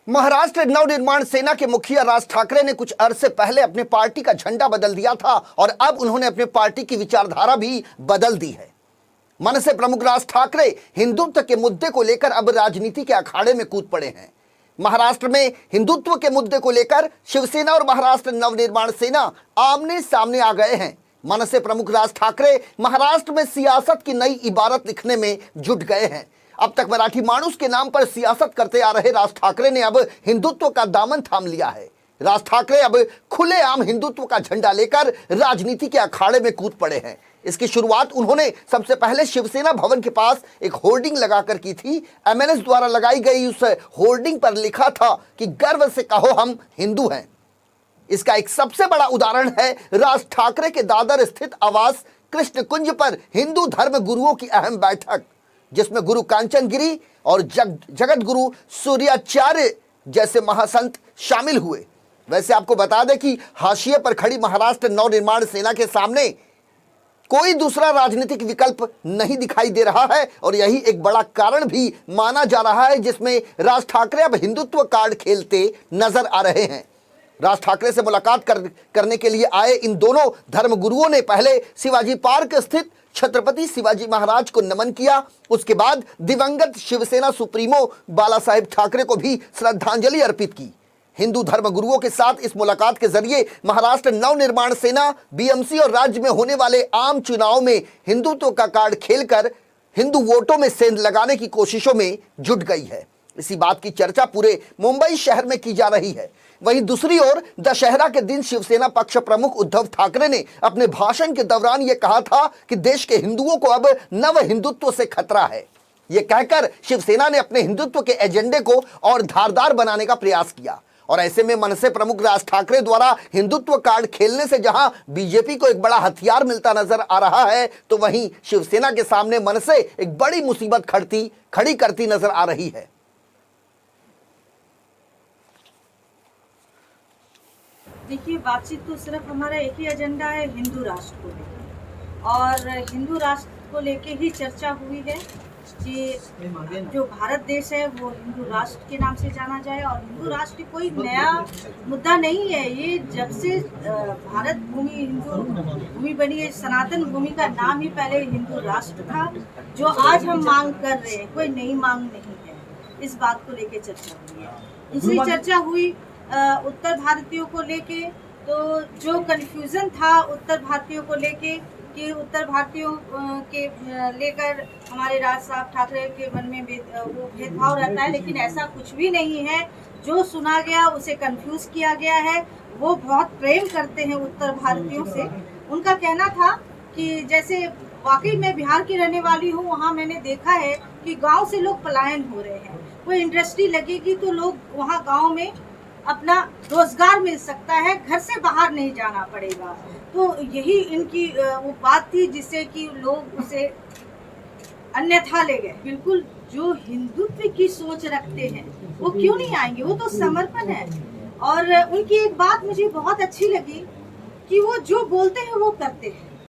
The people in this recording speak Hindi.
महाराष्ट्र नवनिर्माण सेना के मुखिया राज ठाकरे ने कुछ अरसे पहले अपने पार्टी का झंडा बदल दिया था और अब उन्होंने अपने पार्टी की विचारधारा भी बदल दी है। मनसे प्रमुख राज ठाकरे हिंदुत्व के मुद्दे को लेकर अब राजनीति के अखाड़े में कूद पड़े हैं। महाराष्ट्र में हिंदुत्व के मुद्दे को लेकर शिवसेना और महाराष्ट्र नवनिर्माण सेना आमने सामने आ गए हैं। मनसे प्रमुख राज ठाकरे महाराष्ट्र में सियासत की नई इबारत लिखने में जुट गए हैं। अब तक मराठी मानुस के नाम पर सियासत करते आ रहे राज ठाकरे ने अब हिंदुत्व का दामन थाम लिया है। राज ठाकरे अब खुलेआम हिंदुत्व का झंडा लेकर राजनीति के अखाड़े में कूद पड़े हैं। इसकी शुरुआत उन्होंने सबसे पहले शिवसेना भवन के पास एक होर्डिंग लगाकर की थी। एमएनएस द्वारा लगाई गई उस होर्डिंग पर लिखा था कि गर्व से कहो हम हिंदू हैं। इसका एक सबसे बड़ा उदाहरण है राज ठाकरे के दादर स्थित आवास कृष्ण कुंज पर हिंदू धर्म गुरुओं की अहम बैठक, जिसमें गुरु कांचन गिरी और जगत गुरु सूर्याचार्य जैसे महासंत शामिल हुए। वैसे आपको बता दें कि हाशिए पर खड़ी महाराष्ट्र नवनिर्माण सेना के सामने कोई दूसरा राजनीतिक विकल्प नहीं दिखाई दे रहा है और यही एक बड़ा कारण भी माना जा रहा है, जिसमें राज ठाकरे अब हिंदुत्व कार्ड खेलते नजर आ रहे हैं। राज ठाकरे से मुलाकात करने के लिए आए इन दोनों धर्मगुरुओं ने पहले शिवाजी पार्क स्थित छत्रपति शिवाजी महाराज को नमन किया। उसके बाद दिवंगत शिवसेना सुप्रीमो बाला साहेब ठाकरे को भी श्रद्धांजलि अर्पित की। हिंदू धर्मगुरुओं के साथ इस मुलाकात के जरिए महाराष्ट्र नवनिर्माण सेना बीएमसी और राज्य में होने वाले आम चुनाव में हिंदुत्व का कार्ड खेलकर हिंदू वोटों में सेंध लगाने की कोशिशों में जुट गई है। इसी बात की चर्चा पूरे मुंबई शहर में की जा रही है। वहीं दूसरी ओर दशहरा के दिन शिवसेना पक्ष प्रमुख उद्धव ठाकरे ने अपने भाषण के दौरान यह कहा था कि देश के हिंदुओं को अब नव हिंदुत्व से खतरा है। यह कहकर शिवसेना ने अपने हिंदुत्व के एजेंडे को और धारदार बनाने का प्रयास किया और ऐसे में मनसे प्रमुख राज ठाकरे द्वारा हिंदुत्व कार्ड खेलने से जहां बीजेपी को एक बड़ा हथियार मिलता नजर आ रहा है, तो वहीं शिवसेना के सामने मनसे एक बड़ी मुसीबत खड़ी करती नजर आ रही है। देखिए, बातचीत तो सिर्फ हमारा एक ही एजेंडा है, हिंदू राष्ट्र को लेकर, और हिंदू राष्ट्र को लेके ही चर्चा हुई है कि जो भारत देश है वो हिंदू राष्ट्र के नाम से जाना जाए। और हिंदू राष्ट्र कोई नया मुद्दा नहीं है, ये जब से भारत भूमि हिंदू भूमि बनी है, सनातन भूमि का नाम ही पहले हिंदू राष्ट्र था। जो आज हम मांग कर रहे हैं कोई नई मांग नहीं है। इस बात को लेके चर्चा हुई है। दूसरी चर्चा हुई उत्तर भारतीयों को लेके, तो जो कन्फ्यूज़न था उत्तर भारतीयों को लेके कि उत्तर भारतीयों के लेकर हमारे राज साहब ठाकरे के मन में वो भेदभाव रहता है, लेकिन ऐसा कुछ भी नहीं है। जो सुना गया उसे कंफ्यूज किया गया है। वो बहुत प्रेम करते हैं उत्तर भारतीयों से। उनका कहना था कि जैसे वाकई मैं बिहार की रहने वाली हूँ, वहाँ मैंने देखा है कि गांव से लोग पलायन हो रहे हैं। कोई इंडस्ट्री लगेगी तो लोग वहाँ गांव में अपना रोजगार मिल सकता है, घर से बाहर नहीं जाना पड़ेगा। तो यही इनकी वो बात थी जिससे कि लोग उसे अन्यथा ले गए। बिल्कुल, जो हिंदुत्व की सोच रखते हैं वो क्यों नहीं आएंगे, वो तो समर्पण है। और उनकी एक बात मुझे बहुत अच्छी लगी कि वो जो बोलते हैं वो करते हैं।